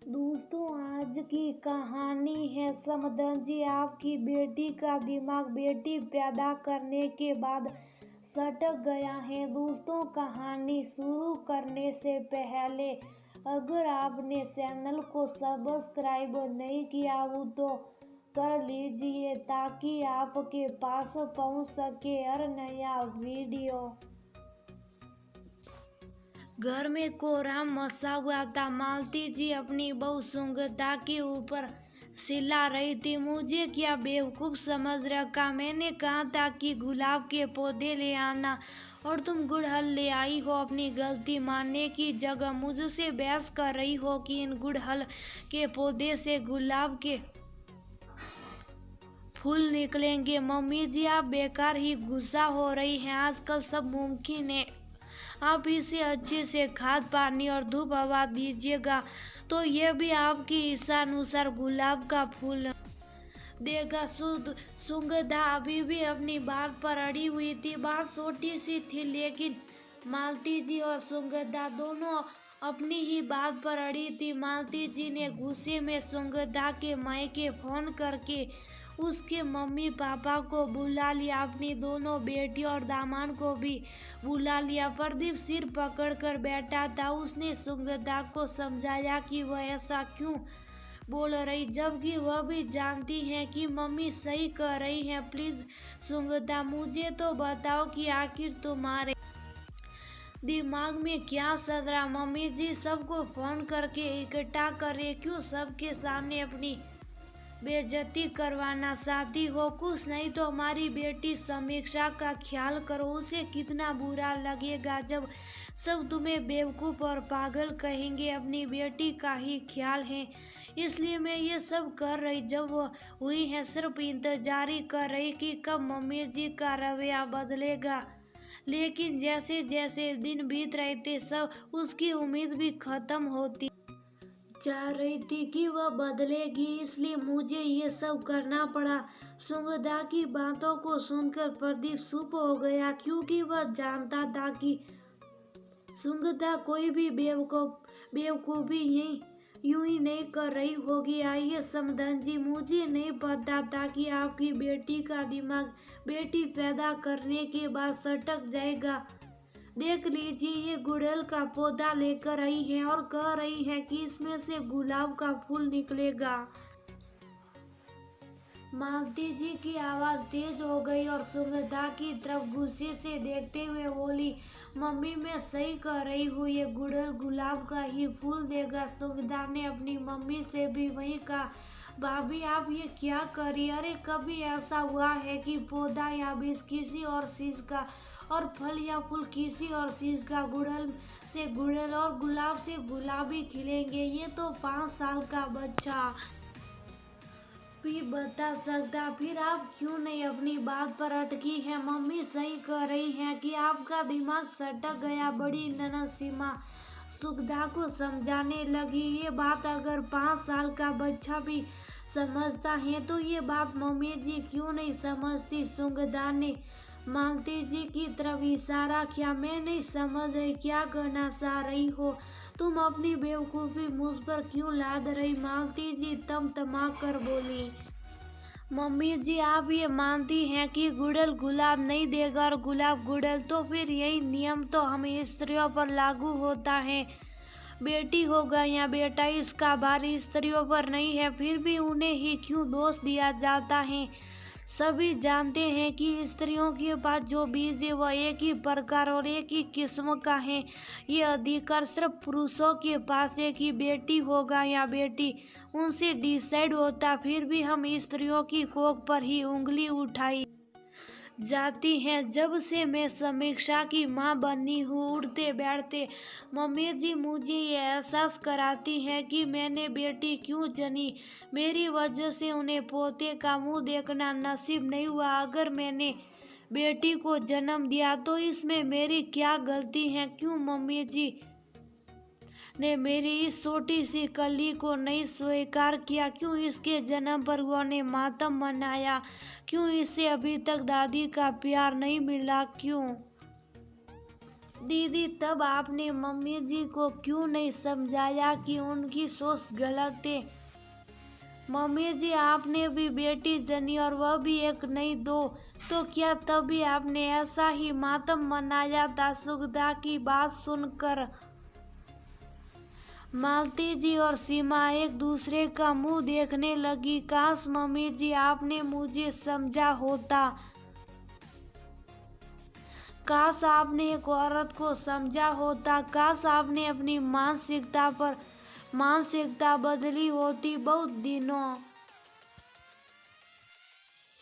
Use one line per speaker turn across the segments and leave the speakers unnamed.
दोस्तों, आज की कहानी है समदन जी। आपकी बेटी का दिमाग बेटी पैदा करने के बाद सटक गया है। दोस्तों, कहानी शुरू करने से पहले अगर आपने चैनल को सब्सक्राइब नहीं किया हो तो कर लीजिए ताकि आपके पास पहुंच सके हर नया वीडियो। घर में कोहराम मचा हुआ था। मालती जी अपनी बहू सुगंधा के ऊपर चिल्ला रही थी। मुझे क्या बेवकूफ़ समझ रखा? मैंने कहा था कि गुलाब के पौधे ले आना और तुम गुड़हल ले आई हो। अपनी गलती मानने की जगह मुझसे बहस कर रही हो कि इन गुड़हल के पौधे से गुलाब के फूल निकलेंगे। मम्मी जी, आप बेकार ही गुस्सा हो रही हैं। आजकल सब मुमकिन है। आप इसे अच्छे से खाद पानी और धूप हवा दीजिएगा तो ये भी आपकी इच्छानुसार गुलाब का फूल देगा। सुगंधा अभी भी अपनी बात पर अड़ी हुई थी। बात छोटी सी थी लेकिन मालती जी और सुगंधा दोनों अपनी ही बात पर अड़ी थी। मालती जी ने गुस्से में सुगंधा के मायके फोन करके उसके मम्मी पापा को बुला लिया। अपनी दोनों बेटी और दामाद को भी बुला लिया। प्रदीप सिर पकड़कर बैठा था। उसने सुगंधा को समझाया कि वह ऐसा क्यों बोल रही, जबकि वह भी जानती है कि मम्मी सही कह रही हैं। प्लीज सुगंधा, मुझे तो बताओ कि आखिर तुम्हारे दिमाग में क्या चल रहा? मम्मी जी सबको फोन करके इकट्ठा करे, क्यों सबके सामने अपनी बेइज्जती करवाना चाहती हो? कुछ नहीं तो हमारी बेटी समीक्षा का ख्याल करो। उसे कितना बुरा लगेगा जब सब तुम्हें बेवकूफ़ और पागल कहेंगे। अपनी बेटी का ही ख्याल है, इसलिए मैं ये सब कर रही। जब वो हुई है सिर्फ इंतजार ही कर रही कि कब मम्मी जी का रवैया बदलेगा। लेकिन जैसे जैसे दिन बीत रहे थे सब उसकी उम्मीद भी खत्म होती जा रही थी कि वह बदलेगी, इसलिए मुझे ये सब करना पड़ा। सुगंधा की बातों को सुनकर प्रदीप चुप हो गया क्योंकि वह जानता था कि सुगंधा कोई भी बेवकूफ़ी यूं ही नहीं कर रही होगी। आइए समदन जी, मुझे नहीं पता था कि आपकी बेटी का दिमाग बेटी पैदा करने के बाद सटक जाएगा। देख लीजिए, ये गुड़हल का पौधा लेकर आई है और कह रही है कि इसमें से गुलाब का फूल निकलेगा। मालती जी की आवाज़ तेज हो गई और सुगंधा की तरफ गुस्से से देखते हुए बोली, मम्मी मैं सही कह रही हूँ, ये गुड़हल गुलाब का ही फूल देगा। सुगंधा ने अपनी मम्मी से भी वही कहा। भाभी, आप ये क्या करी? अरे कभी ऐसा हुआ है कि पौधा या बीज किसी और चीज़ का और फल या फूल किसी और चीज़ का? गुड़हल से गुड़हल और गुलाब से गुलाब ही खिलेंगे। ये तो 5 साल का बच्चा भी बता सकता। फिर आप क्यों नहीं अपनी बात पर अटकी हैं? मम्मी सही कह रही हैं कि आपका दिमाग सटक गया। बड़ी ननद सीमा सुगंधा को समझाने लगी। ये बात अगर 5 साल का बच्चा भी समझता है तो ये बात मम्मी जी क्यों नहीं समझती? सुगंधा ने मालती जी की तरफ इशारा किया। मैं नहीं समझ रही क्या कहना चाह रही हो? तुम अपनी बेवकूफ़ी मुझ पर क्यों लाद रही? मालती जी तमा कर बोली। मम्मी जी, आप ये मानती हैं कि गुड़हल गुलाब नहीं देगा और गुलाब गुड़हल, तो फिर यही नियम तो हम स्त्रियों पर लागू होता है। बेटी होगा या बेटा, इसका भार स्त्रियों पर नहीं है। फिर भी उन्हें ही क्यों दोष दिया जाता है? सभी जानते हैं कि स्त्रियों के पास जो बीज है वह एक ही प्रकार और एक ही किस्म का है। ये अधिकार सिर्फ पुरुषों के पास है कि बेटी होगा या बेटी, उनसे डिसाइड होता। फिर भी हम स्त्रियों की कोख पर ही उंगली उठाई जाती हैं। जब से मैं समीक्षा की माँ बनी हूँ, उठते बैठते मम्मी जी मुझे ये एहसास कराती हैं कि मैंने बेटी क्यों जनी। मेरी वजह से उन्हें पोते का मुंह देखना नसीब नहीं हुआ। अगर मैंने बेटी को जन्म दिया तो इसमें मेरी क्या गलती है? क्यों मम्मी जी ने मेरी इस छोटी सी कली को नहीं स्वीकार किया? क्यों इसके जन्म पर उन्होंने मातम मनाया? क्यों इसे अभी तक दादी का प्यार नहीं मिला? क्यों दीदी, तब आपने मम्मी जी को क्यों नहीं समझाया कि उनकी सोच गलत है? मम्मी जी, आपने भी बेटी जनी और वह भी एक नहीं दो, तो क्या तभी आपने ऐसा ही मातम मनाया था सुगधा की बात सुनकर? मालती जी और सीमा एक दूसरे का मुंह देखने लगी। काश मम्मी जी आपने मुझे समझा होता। काश आपने एक औरत को समझा होता। काश आपने अपनी मानसिकता बदली होती। बहुत दिनों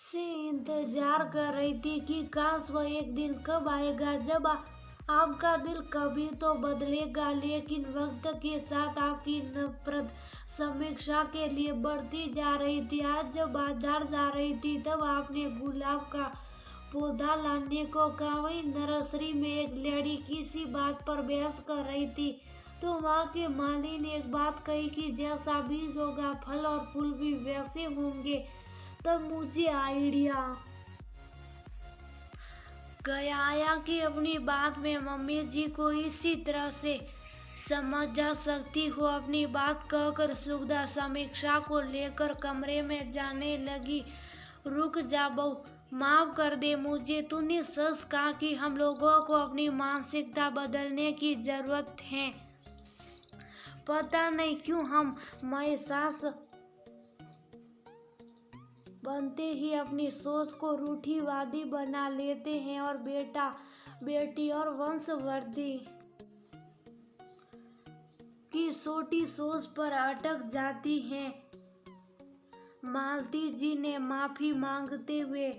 से इंतजार कर रही थी कि काश वह एक दिन कब आएगा जब आपका दिल कभी तो बदलेगा। लेकिन वक्त के साथ आपकी नफरत समीक्षा के लिए बढ़ती जा रही थी। आज जब बाजार जा रही थी तब आपने गुलाब का पौधा लाने को कहा। वहीं नर्सरी में एक लड़की किसी बात पर बहस कर रही थी तो वहाँ के माली ने एक बात कही कि जैसा बीज होगा फल और फूल भी वैसे होंगे। तब मुझे आइडिया आया कि अपनी बात में मम्मी जी को इसी तरह से समझा सकती हो। अपनी बात कहकर सुगधा समीक्षा को लेकर कमरे में जाने लगी। रुक जा बहू, माफ कर दे मुझे। तूने सच कहा कि हम लोगों को अपनी मानसिकता बदलने की जरूरत है। पता नहीं क्यों हम एहसास बनते ही अपनी सोच को रूढ़िवादी बना लेते हैं और बेटा बेटी और वंशवृद्धि की छोटी सोच पर अटक जाती हैं। मालती जी ने माफी मांगते हुए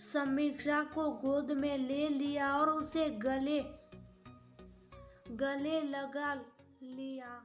समीक्षा को गोद में ले लिया और उसे गले लगा लिया।